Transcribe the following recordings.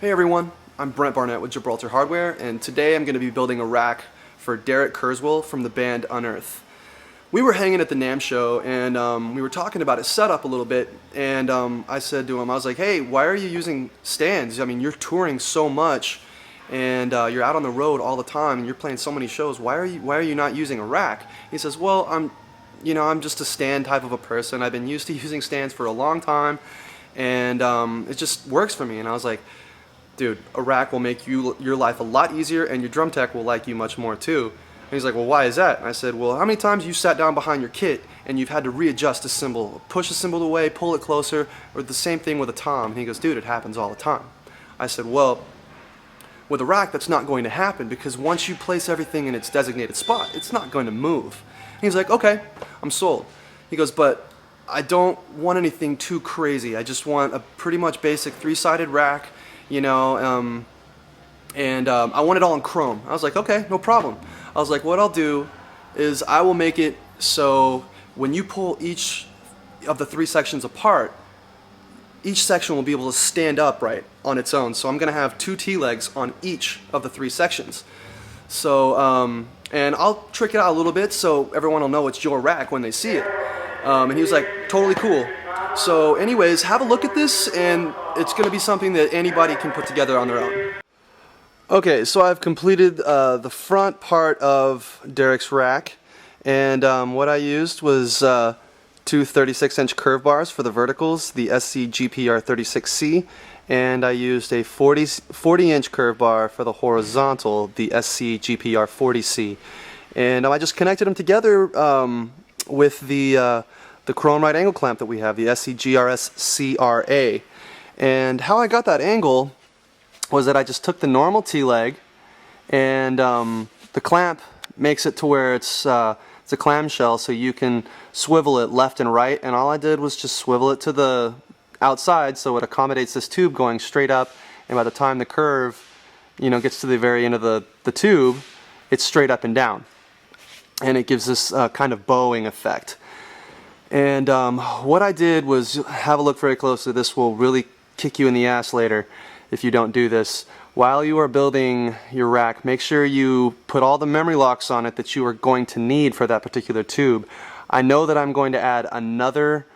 Hey everyone, I'm Brent with Gibraltar Hardware, and today I'm going to be building a rack for Derek Kerswill from the band Unearth. We were hanging at the NAMM show and we were talking about his setup a little bit, and I said to him, I was like, hey, why are you using stands? I mean, you're touring so much and you're out on the road all the time and you're playing so many shows. Why are you not using a rack? He says, well, I'm just a stand type of a person. I've been used to using stands for a long time, and it just works for me. And I was like, dude, a rack will make your life a lot easier, and your drum tech will like you much more too. And he's like, well, why is that? And I said, well, how many times you sat down behind your kit and you've had to readjust a cymbal, push a cymbal away, pull it closer, or the same thing with a tom? And he goes, dude, it happens all the time. I said, well, with a rack, that's not going to happen, because once you place everything in its designated spot, it's not going to move. And he's like, okay, I'm sold. He goes, but I don't want anything too crazy. I just want a pretty much basic three-sided rack, you know, I want it all in chrome. I was like, okay, no problem. I was like, what I'll do is I will make it so when you pull each of the three sections apart, each section will be able to stand upright on its own. So I'm going to have two T-legs on each of the three sections. So, and I'll trick it out a little bit so everyone will know it's your rack when they see it. And he was like, totally cool. So anyways, have a look at this, and it's going to be something that anybody can put together on their own. Okay, so I've completed the front part of Derek's rack, and what I used was two 36-inch curve bars for the verticals, the SC GPR 36C, and I used a 40-inch curve bar for the horizontal, the SC GPR 40C. And I just connected them together with the chrome right angle clamp that we have, the SCGRS CRA. And how I got that angle was that I just took the normal T-leg, and the clamp makes it to where it's a clamshell, so you can swivel it left and right, and all I did was just swivel it to the outside so it accommodates this tube going straight up, and by the time the curve, you know, gets to the very end of the tube, it's straight up and down, and it gives this kind of bowing effect. And what I did was, have a look very closely. This will really kick you in the ass later if you don't do this. While you are building your rack, make sure you put all the memory locks on it that you are going to need for that particular tube. I know that I'm going to add another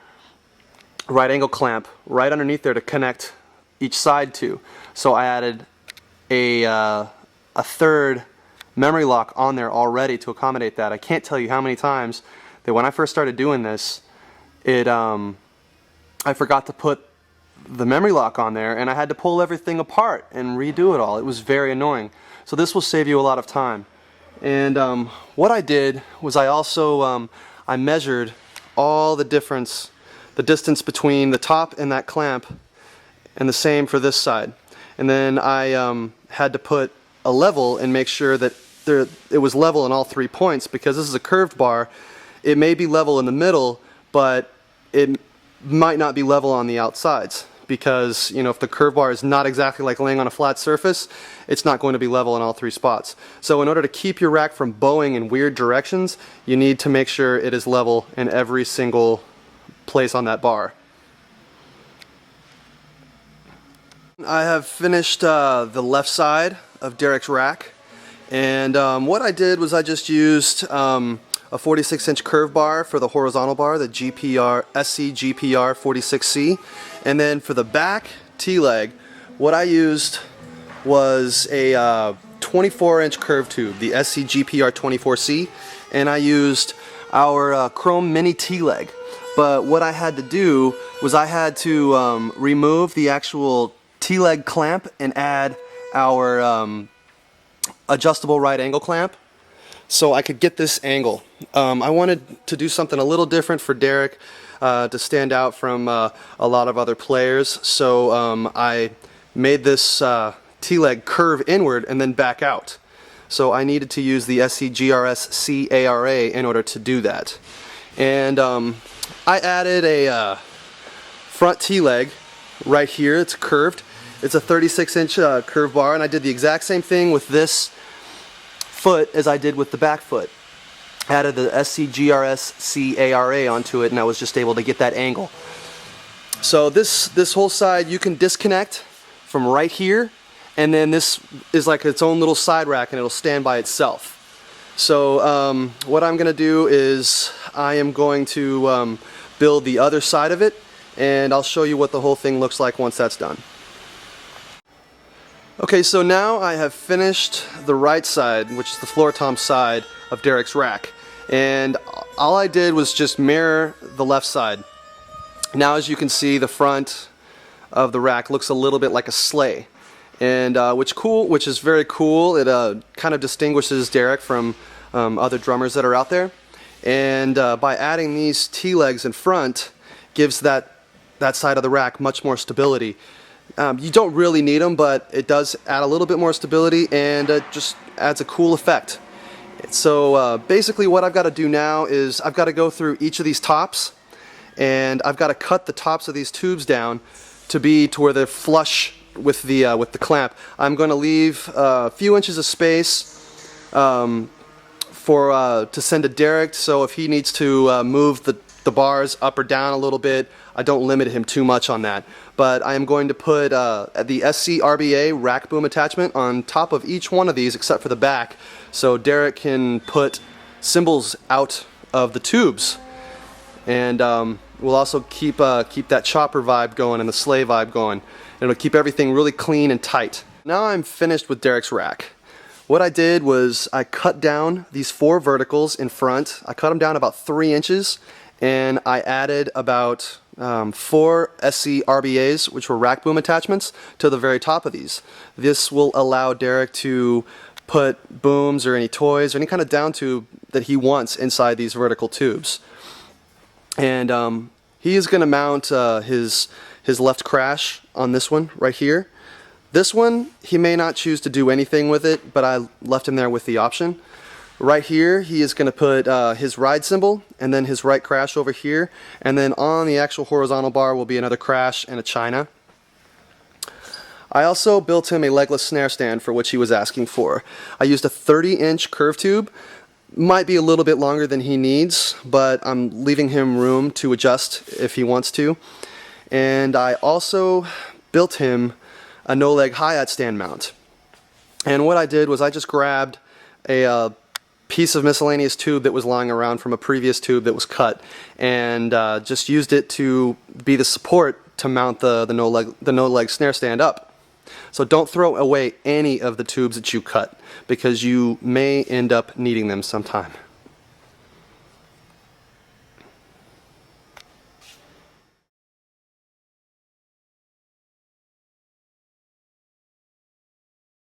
right angle clamp right underneath there to connect each side to. So I added a third memory lock on there already to accommodate that. I can't tell you how many times that when I first started doing this, I forgot to put the memory lock on there, and I had to pull everything apart and redo it all. It was very annoying. So this will save you a lot of time. And what I did was I also I measured all the distance between the top and that clamp, and the same for this side. And then I had to put a level and make sure that it was level in all 3 points, because this is a curved bar. It may be level in the middle, but it might not be level on the outsides, because, you know, if the curve bar is not exactly like laying on a flat surface, it's not going to be level in all 3 spots. So in order to keep your rack from bowing in weird directions, you need to make sure it is level in every single place on that bar. I have finished the left side of Derek's rack, and what I did was I just used a 46-inch curve bar for the horizontal bar, the SC GPR 46C, and then for the back T-leg, what I used was a 24-inch curve tube, the SC GPR 24C, and I used our chrome mini T-leg. But what I had to do was I had to remove the actual T-leg clamp and add our adjustable right angle clamp, so I could get this angle. I wanted to do something a little different for Derek to stand out from a lot of other players, so I made this T-leg curve inward and then back out. So I needed to use the SCGRS CARA in order to do that. And I added a front T-leg right here. It's curved. It's a 36-inch curve bar, and I did the exact same thing with this foot as I did with the back foot. Added the SCGRS CARA onto it, and I was just able to get that angle. So this whole side you can disconnect from right here, and then this is like its own little side rack and it'll stand by itself. So what I'm gonna do is I am going to build the other side of it, and I'll show you what the whole thing looks like once that's done. Okay, so now I have finished the right side, which is the floor tom side of Derek's rack, and all I did was just mirror the left side. Now as you can see, the front of the rack looks a little bit like a sleigh, and which is very cool. It kind of distinguishes Derek from other drummers that are out there, and by adding these T-legs in front gives that side of the rack much more stability. You don't really need them, but it does add a little bit more stability, and it just adds a cool effect. So basically what I've got to do now is I've got to go through each of these tops, and I've got to cut the tops of these tubes down to where they're flush with the clamp. I'm going to leave a few inches of space to send to Derek, so if he needs to move the bars up or down a little bit, I don't limit him too much on that. But I am going to put the SC RBA rack boom attachment on top of each one of these except for the back, so Derek can put cymbals out of the tubes. And we'll also keep that chopper vibe going and the sleigh vibe going. It'll keep everything really clean and tight. Now I'm finished with Derek's rack. What I did was I cut down these 4 verticals in front. I cut them down about 3 inches, and I added about 4 SC RBAs, which were rack boom attachments, to the very top of these. This will allow Derek to put booms or any toys or any kind of down tube that he wants inside these vertical tubes. And he is going to mount his left crash on this one right here. This one, he may not choose to do anything with it, but I left him there with the option. Right here, he is going to put his ride cymbal and then his right crash over here, and then on the actual horizontal bar will be another crash and a china. I also built him a legless snare stand for which he was asking for. I used a 30-inch curve tube. Might be a little bit longer than he needs, but I'm leaving him room to adjust if he wants to. And I also built him a no-leg hi-hat stand mount. And what I did was I just grabbed a piece of miscellaneous tube that was lying around from a previous tube that was cut, and just used it to be the support to mount the no-leg snare stand up. So don't throw away any of the tubes that you cut, because you may end up needing them sometime.